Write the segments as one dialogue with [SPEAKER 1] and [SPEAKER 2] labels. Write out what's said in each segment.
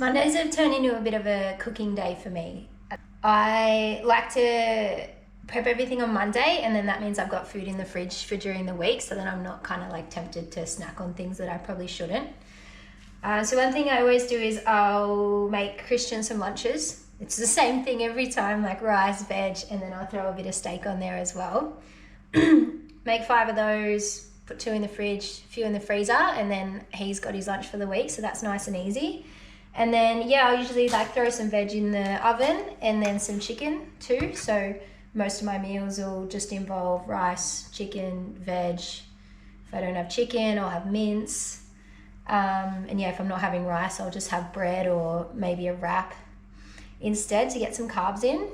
[SPEAKER 1] Mondays have turned into a bit of a cooking day for me. I like to prep everything on Monday, and then that means I've got food in the fridge for during the week, so then I'm not kind of like tempted to snack on things that I probably shouldn't. So one thing I always do is I'll make Christian some lunches. It's the same thing every time, like rice, veg, and then I'll throw a bit of steak on there as well. Make 5 of those, put 2 in the fridge, a few in the freezer, and then he's got his lunch for the week, so that's nice and easy. And then, yeah, I'll usually like throw some veg in the oven and then some chicken too. So most of my meals will just involve rice, chicken, veg. If I don't have chicken, I'll have mince. And yeah, if I'm not having rice, I'll just have bread or maybe a wrap instead to get some carbs in.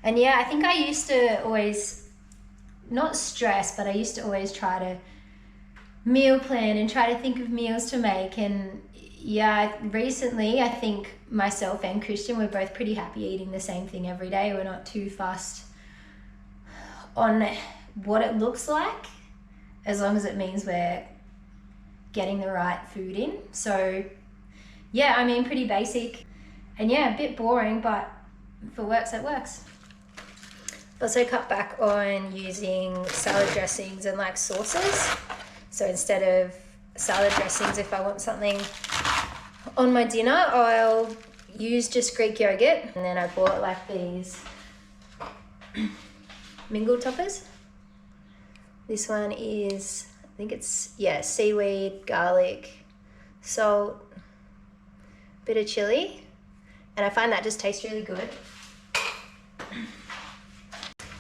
[SPEAKER 1] And yeah, I think I used to always, not stress, but I used to always try to meal plan and try to think of meals to make. And yeah, recently I think myself and Christian, we're both pretty happy eating the same thing every day. We're not too fussed on what it looks like, as long as it means we're getting the right food in. So yeah, I mean, pretty basic and yeah, a bit boring, but if it works, it works. Also cut back on using salad dressings and like sauces. So instead of salad dressings, if I want something on my dinner, I'll use just Greek yogurt. And then I bought like these mingle toppers. This one is, I think it's, yeah, seaweed, garlic, salt, bit of chili. And I find that just tastes really good.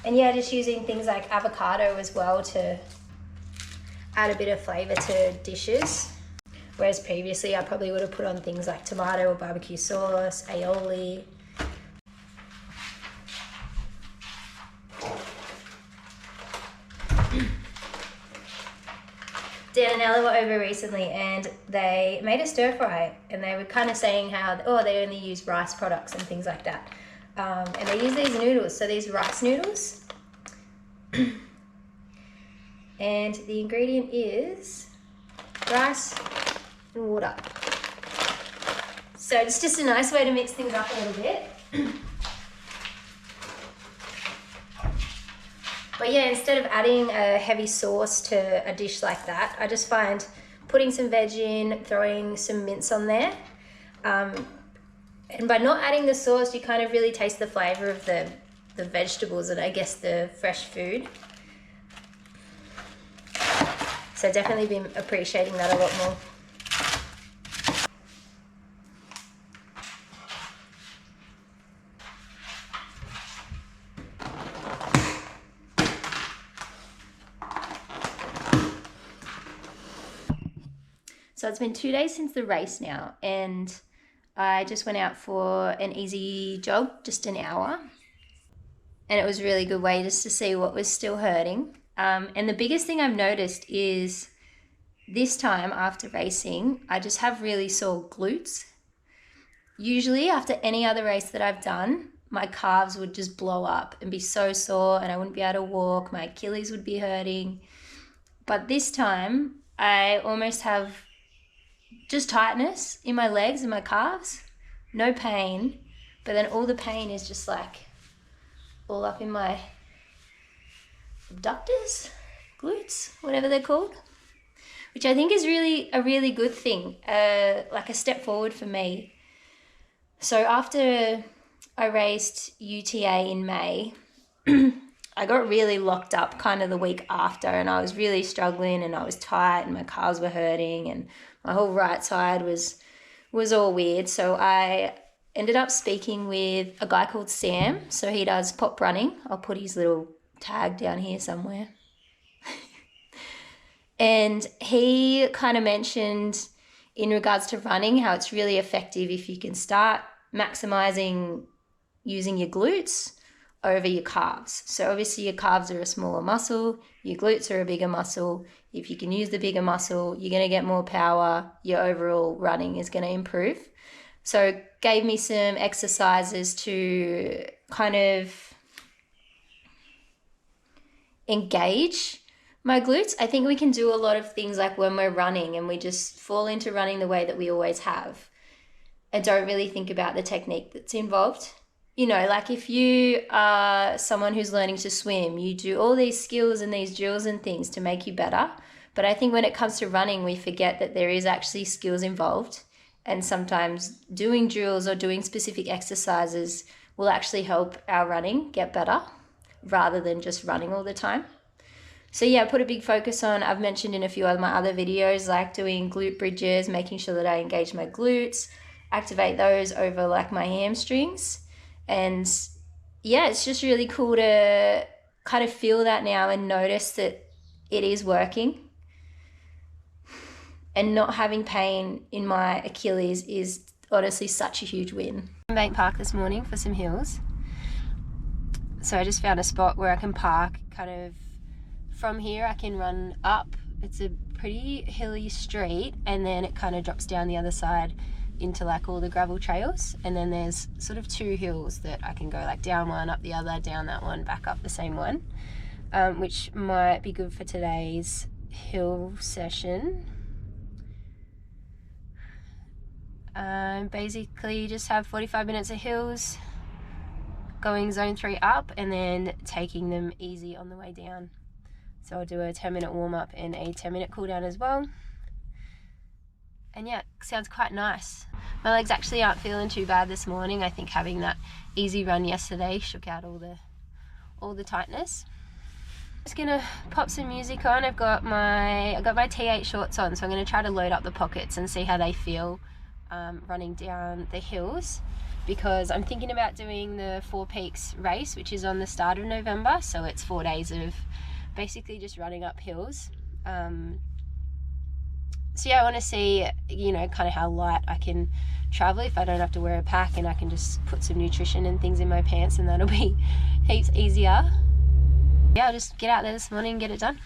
[SPEAKER 1] And yeah, just using things like avocado as well to add a bit of flavour to dishes. Whereas previously I probably would have put on things like tomato or barbecue sauce, aioli. Dan and Ella were over recently and they made a stir fry, and they were kind of saying how, oh, they only use rice products and things like that. And they use these noodles, so these rice noodles. And the ingredient is rice and water. So it's just a nice way to mix things up a little bit. But yeah, instead of adding a heavy sauce to a dish like that, I just find putting some veg in, throwing some mince on there. And by not adding the sauce, you kind of really taste the flavour of the vegetables and I guess the fresh food. So definitely been appreciating that a lot more. So it's been 2 days since the race now, and I just went out for an easy jog, just an hour. And it was a really good way just to see what was still hurting. And the biggest thing I've noticed is this time after racing, I just have really sore glutes. Usually after any other race that I've done, my calves would just blow up and be so sore and I wouldn't be able to walk. My Achilles would be hurting. But this time I almost have just tightness in my legs and my calves, no pain, but then all the pain is just like all up in my abductors, glutes, whatever they're called, which I think is really a really good thing, like a step forward for me. So after I raced UTA in May, I got really locked up kind of the week after, and I was really struggling and I was tight and my calves were hurting and my whole right side was all weird. So I ended up speaking with a guy called Sam. So he does pop running. I'll put his little tag down here somewhere. And he kind of mentioned in regards to running how it's really effective if you can start maximizing using your glutes over your calves. So obviously your calves are a smaller muscle, your glutes are a bigger muscle. If you can use the bigger muscle, you're going to get more power, your overall running is going to improve. So gave me some exercises to kind of engage my glutes. I think we can do a lot of things like when we're running and we just fall into running the way that we always have. I don't really think about the technique that's involved. You know, like if you are someone who's learning to swim, you do all these skills and these drills and things to make you better. But I think when it comes to running, we forget that there is actually skills involved. And sometimes doing drills or doing specific exercises will actually help our running get better rather than just running all the time. So yeah, put a big focus on, I've mentioned in a few of my other videos, like doing glute bridges, making sure that I engage my glutes, activate those over like my hamstrings. And yeah, it's just really cool to kind of feel that now and notice that it is working. And not having pain in my Achilles is honestly such a huge win. Brimbank Park this morning for some hills. So I just found a spot where I can park kind of from here. I can run up. It's a pretty hilly street and then it kind of drops down the other side into like all the gravel trails, and then there's sort of 2 hills that I can go like down one, up the other, down that one, back up the same one, which might be good for today's hill session. Basically just have 45 minutes of hills, going zone 3 up and then taking them easy on the way down. So I'll do a 10-minute warm-up and a 10-minute cool down as well. And yeah, it sounds quite nice. My legs actually aren't feeling too bad this morning. I think having that easy run yesterday shook out all the tightness. Just gonna pop some music on. I got my T8 shorts on, so I'm gonna try to load up the pockets and see how they feel running down the hills, because I'm thinking about doing the 4 Peaks race, which is on the start of November. So it's 4 days of basically just running up hills. So yeah, I want to see, you know, kind of how light I can travel if I don't have to wear a pack, and I can just put some nutrition and things in my pants, and that'll be heaps easier. Yeah, I'll just get out there this morning and get it done.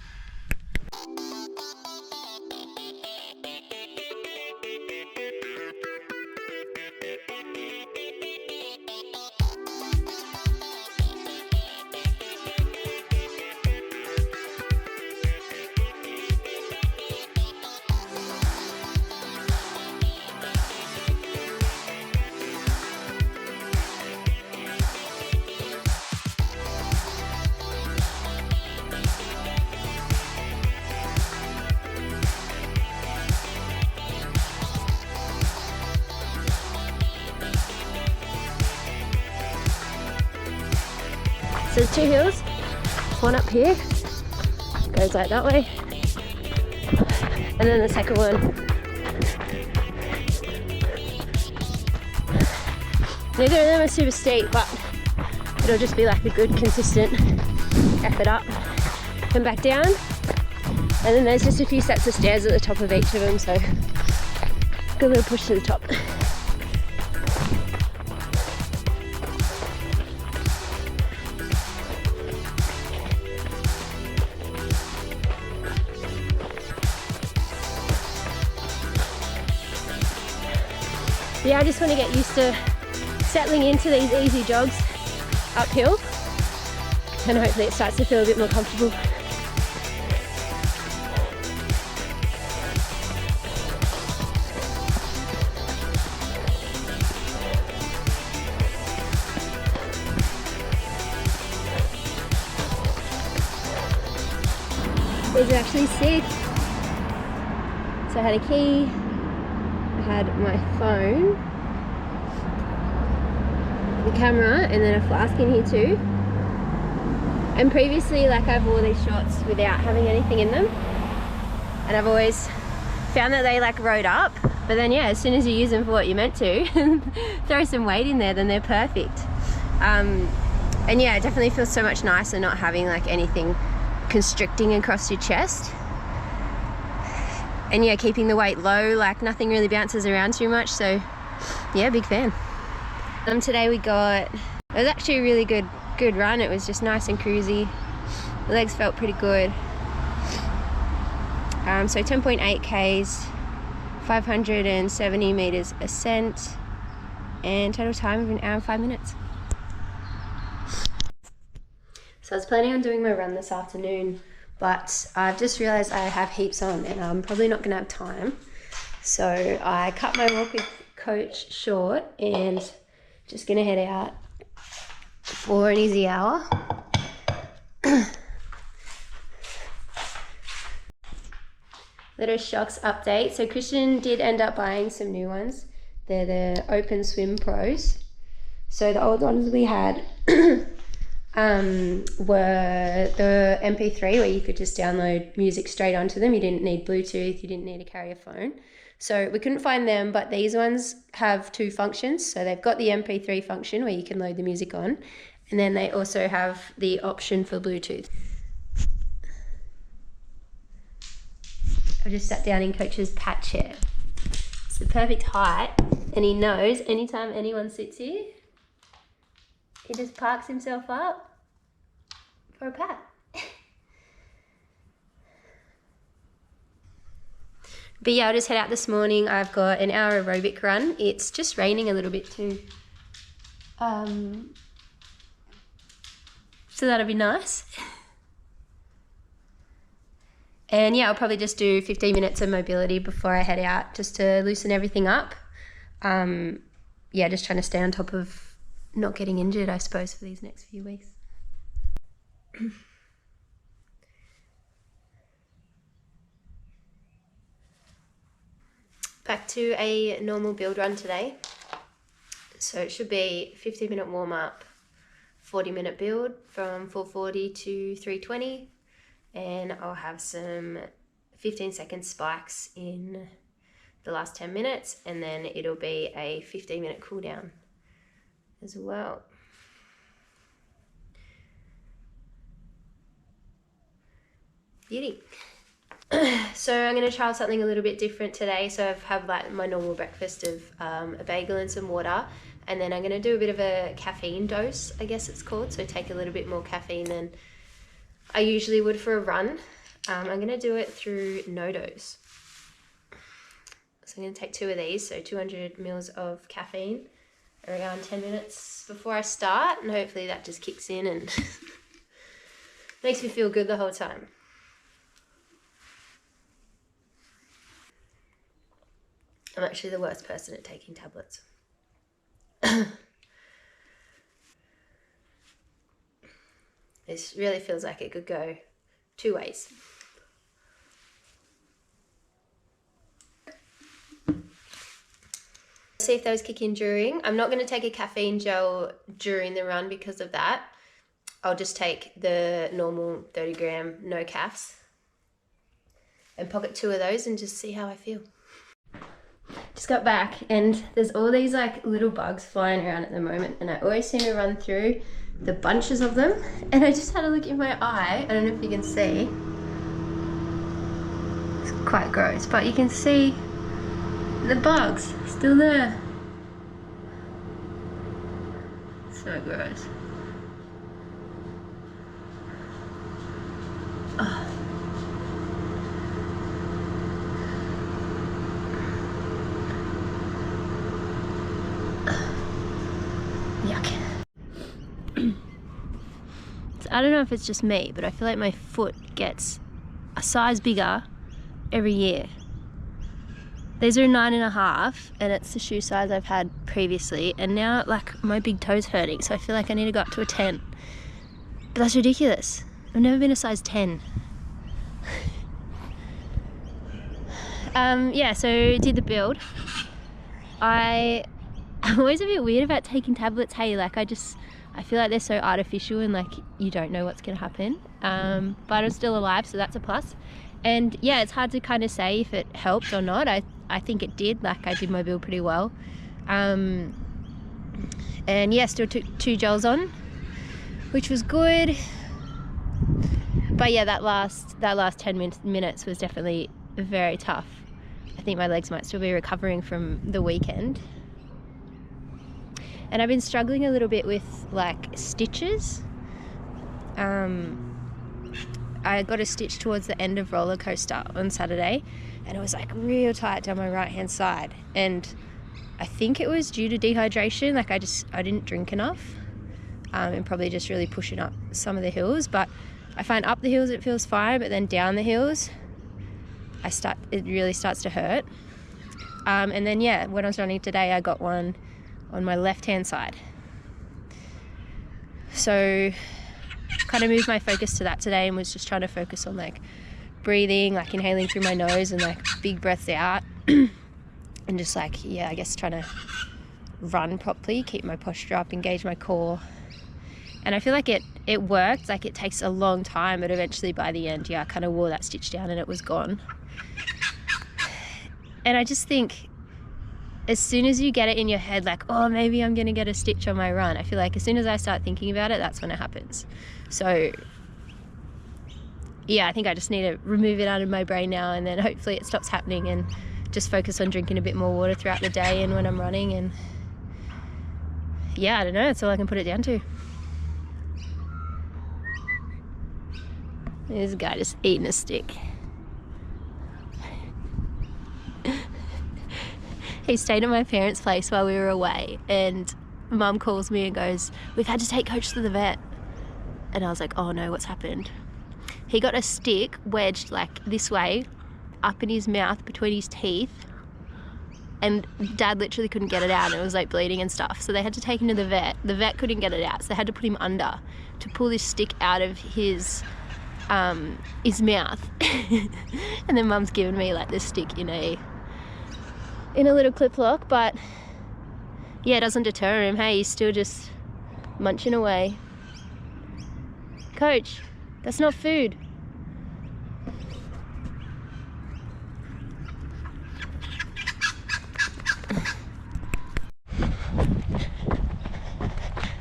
[SPEAKER 1] So there's 2 hills, one up here, goes like that way, and then the second one, neither of them are super steep, but it'll just be like a good consistent effort up and back down. And then there's just a few sets of stairs at the top of each of them, so good little push to the top. Yeah, I just want to get used to settling into these easy jogs uphill, and hopefully it starts to feel a bit more comfortable. These are actually sick. So I had a key, I had my phone, the camera, and then a flask in here too. And previously, like, I've wore these shorts without having anything in them, and I've always found that they like rode up, but then yeah, as soon as you use them for what you're meant to, throw some weight in there, then they're perfect. And yeah, it definitely feels so much nicer not having like anything constricting across your chest. And yeah, keeping the weight low, like nothing really bounces around too much, so yeah, big fan. Today we got, it was actually a really good run. It was just nice and cruisy. The legs felt pretty good. So 10.8 Ks, 570 meters ascent, and total time of 1 hour and 5 minutes. So I was planning on doing my run this afternoon, but I've just realized I have heaps on and I'm probably not gonna have time. So I cut my walk with coach short and just gonna head out for an easy hour. Little Shokz update. So Christian did end up buying some new ones. They're the Open Swim Pros. So the old ones we had were the MP3 where you could just download music straight onto them. You didn't need Bluetooth, you didn't need to carry a phone. So we couldn't find them, but these ones have two functions. So they've got the MP3 function where you can load the music on, and then they also have the option for Bluetooth. I've just sat down in Coach's pat chair. It's the perfect height, and he knows anytime anyone sits here, he just parks himself up for a pat. But yeah, I'll just head out this morning. I've got an hour aerobic run. It's just raining a little bit too. So that'll be nice. And yeah, I'll probably just do 15 minutes of mobility before I head out just to loosen everything up. Yeah, just trying to stay on top of not getting injured, I suppose, for these next few weeks. Back to a normal build run today. So it should be 15-minute warm-up, 40-minute build from 440 to 320. And I'll have some 15-second spikes in the last 10 minutes, and then it'll be a 15-minute cool down as well. Beauty. So I'm going to try something a little bit different today. So I've had like my normal breakfast of a bagel and some water, and then I'm going to do a bit of a caffeine dose, I guess it's called. So take a little bit more caffeine than I usually would for a run. I'm going to do it through no dose. So I'm going to take 2 of these, so 200 mils of caffeine around 10 minutes before I start, and hopefully that just kicks in and makes me feel good the whole time. I'm actually the worst person at taking tablets. This really feels like it could go 2 ways. See if those kick in during. I'm not going to take a caffeine gel during the run because of that. I'll just take the normal 30 gram no caffs and pocket 2 of those and just see how I feel. Just got back and there's all these like little bugs flying around at the moment, and I always seem to run through the bunches of them, and I just had a look in my eye. I don't know if you can see. It's quite gross, but you can see the bugs still there. So gross. Oh. Yuck. I don't know if it's just me, but I feel like my foot gets a size bigger every year. These are 9.5, and it's the shoe size I've had previously, and now like my big toe's hurting, so I feel like I need to go up to a 10. But that's ridiculous. I've never been a size 10. Yeah, so did the build. I'm always a bit weird about taking tablets, hey, like I feel like they're so artificial and like you don't know what's gonna happen. But I'm still alive, so that's a plus. And yeah, it's hard to kind of say if it helped or not. I think it did, like I did my build pretty well. And yeah, still took 2 gels on, which was good. But yeah, that last 10 minutes was definitely very tough. I think my legs might still be recovering from the weekend. And I've been struggling a little bit with like stitches. I got a stitch towards the end of roller coaster on Saturday, and it was like real tight down my right hand side, and I think it was due to dehydration. Like I didn't drink enough, and probably just really pushing up some of the hills. But I find up the hills it feels fine, but then down the hills it really starts to hurt. And then, yeah, when I was running today, I got one on my left-hand side. So kind of moved my focus to that today and was just trying to focus on like breathing, like inhaling through my nose and like big breaths out. And just like, yeah, I guess trying to run properly, keep my posture up, engage my core. And I feel like it worked. Like it takes a long time, but eventually by the end, yeah, I kind of wore that stitch down and it was gone. And I just think as soon as you get it in your head, like, oh, maybe I'm going to get a stitch on my run, I feel like as soon as I start thinking about it, that's when it happens. So yeah, I think I just need to remove it out of my brain now, and then hopefully it stops happening, and just focus on drinking a bit more water throughout the day and when I'm running. And yeah, I don't know, that's all I can put it down to. There's a guy just eating a stick. He stayed at my parents' place while we were away, and Mum calls me and goes, we've had to take Coach to the vet. And I was like, oh no, what's happened? He got a stick wedged like this way up in his mouth between his teeth, and Dad literally couldn't get it out, and it was like bleeding and stuff. So they had to take him to the vet. The vet couldn't get it out, so they had to put him under to pull this stick out of his mouth. And then Mum's given me like this stick in a little clip lock, but yeah, it doesn't deter him. Hey, he's still just munching away. Coach, that's not food.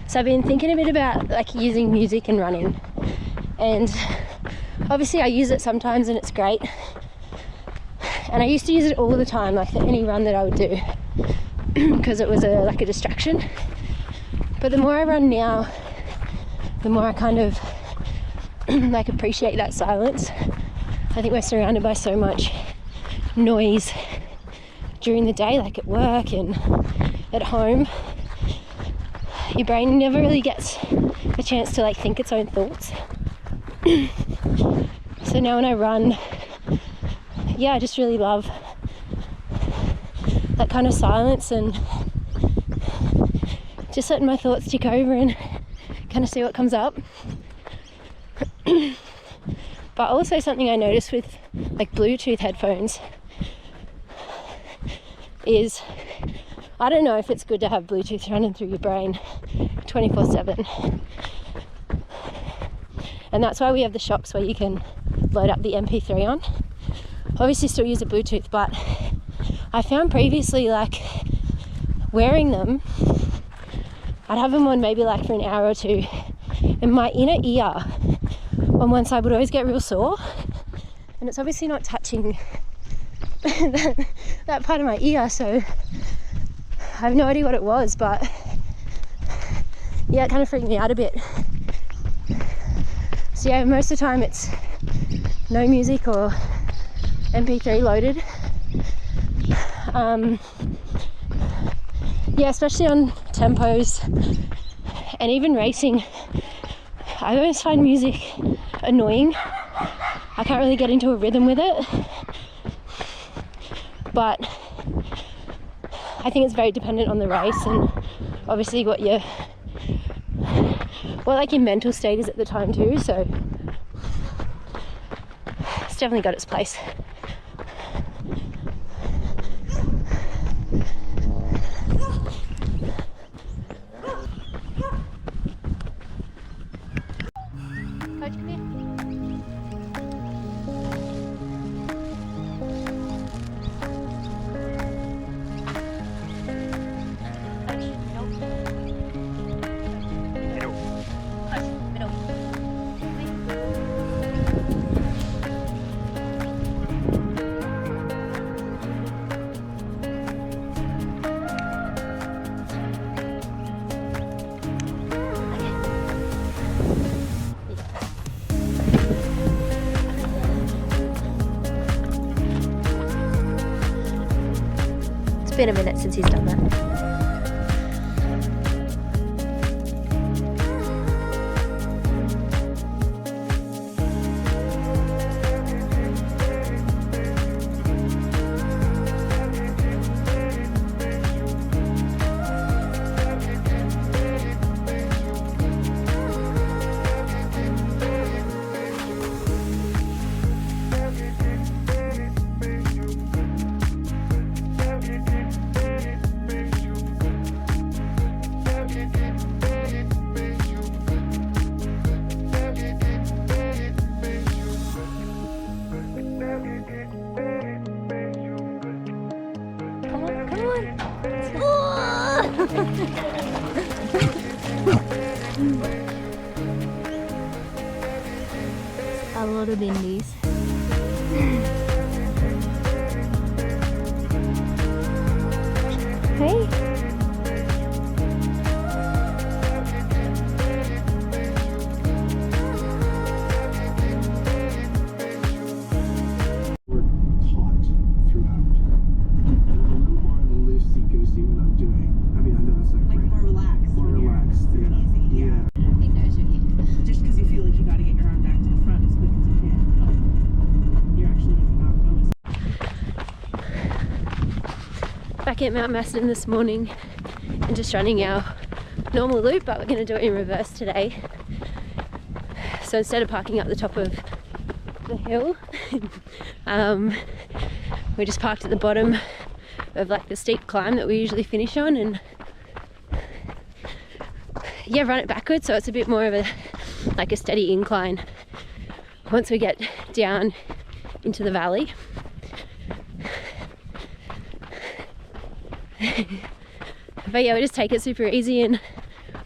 [SPEAKER 1] So I've been thinking a bit about like using music and running, and obviously I use it sometimes and it's great, and I used to use it all the time, like for any run that I would do, because it was like a distraction. But the more I run now, the more I kind of like appreciate that silence. I think we're surrounded by so much noise during the day, like at work and at home. Your brain never really gets a chance to like think its own thoughts. So now when I run, yeah, I just really love that kind of silence and just letting my thoughts tick over and kind of see what comes up. But also something I noticed with like Bluetooth headphones is, I don't know if it's good to have Bluetooth running through your brain 24/7. And that's why we have the Shokz where you can load up the MP3 on. Obviously still use a Bluetooth, but I found previously like wearing them, I'd have them on maybe like for an hour or two, and my inner ear on one side would always get real sore, and it's obviously not touching that part of my ear, so I have no idea what it was, but yeah, it kind of freaked me out a bit. So yeah, most of the time it's no music or MP3 loaded. Yeah, especially on tempos and even racing, I always find music annoying. I can't really get into a rhythm with it, but I think it's very dependent on the race and obviously what like your mental state is at the time too, so it's definitely got its place. Coach, come here. It's been a minute since he's done that.
[SPEAKER 2] A lot of indies. Hey. Back at Mount Macedon this morning and just running our normal loop, but we're going to do it in reverse today. So instead of parking up the top of the hill, we just parked at the bottom of like the steep climb that we usually finish on, and yeah, run it backwards so it's a bit more of a like a steady incline once we get down into the valley. But yeah, we just take it super easy and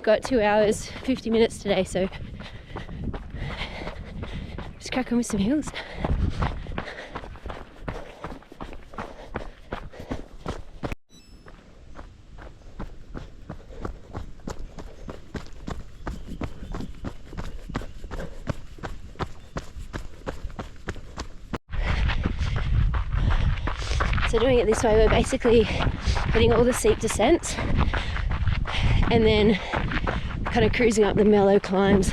[SPEAKER 2] got 2 hours 50 minutes today, so just crack on with some hills. So doing it this way, we're basically hitting all the steep descents and then kind of cruising up the mellow climbs.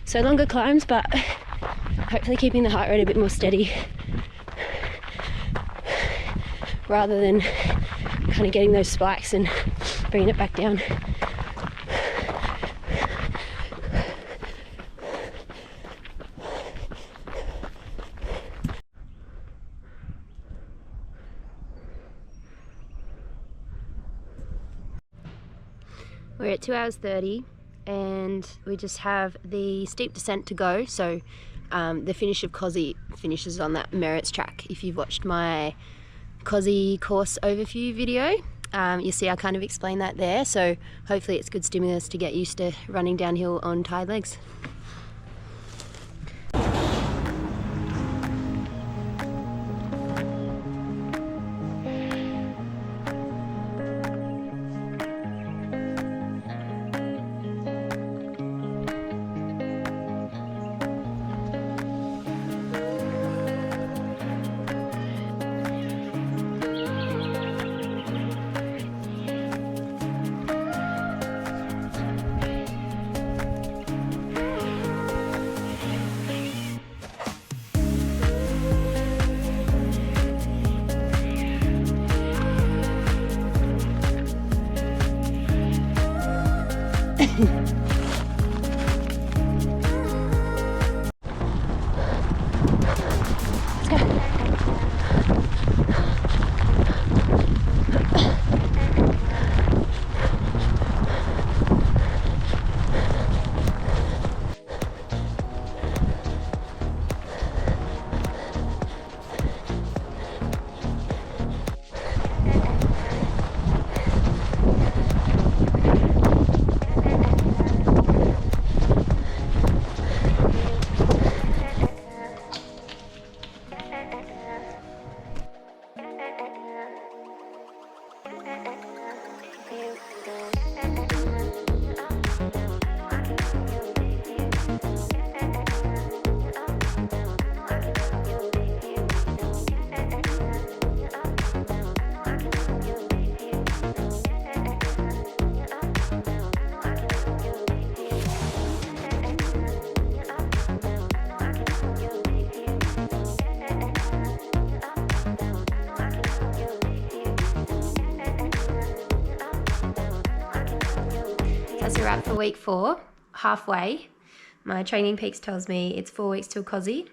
[SPEAKER 2] So longer climbs, but hopefully keeping the heart rate a bit more steady rather than kind of getting those spikes and bringing it back down. We're at 2 hours 30 and we just have the steep descent to go. So the finish of Cozzy finishes on that Merits track. If you've watched my Cozzy course overview video, you see I kind of explain that there. So hopefully it's good stimulus to get used to running downhill on tired legs. That's a wrap for week 4, halfway. My Training Peaks tells me it's 4 weeks till Cozzy,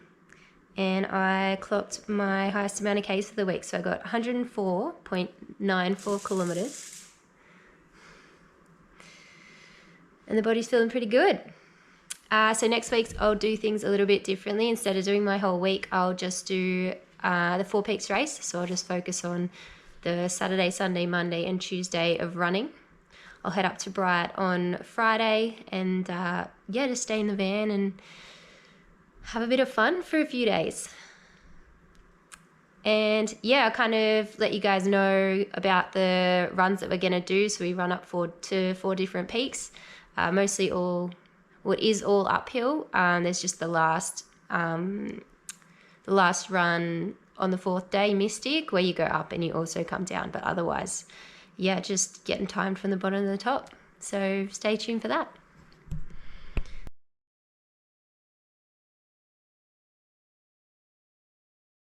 [SPEAKER 2] and I clocked my highest amount of Ks for the week, so I got 104.94 kilometres. And the body's feeling pretty good. So next week I'll do things a little bit differently. Instead of doing my whole week, I'll just do the 4 Peaks race. So I'll just focus on the Saturday, Sunday, Monday and Tuesday of running. I'll head up to Bright on Friday and just stay in the van and have a bit of fun for a few days. And I kind of let you guys know about the runs that we're going to do. So we run up to 4 different peaks, mostly it is all uphill. There's just the last run on the 4th day, Mystic, where you go up and you also come down. But otherwise, just getting timed from the bottom to the top. So stay tuned for that.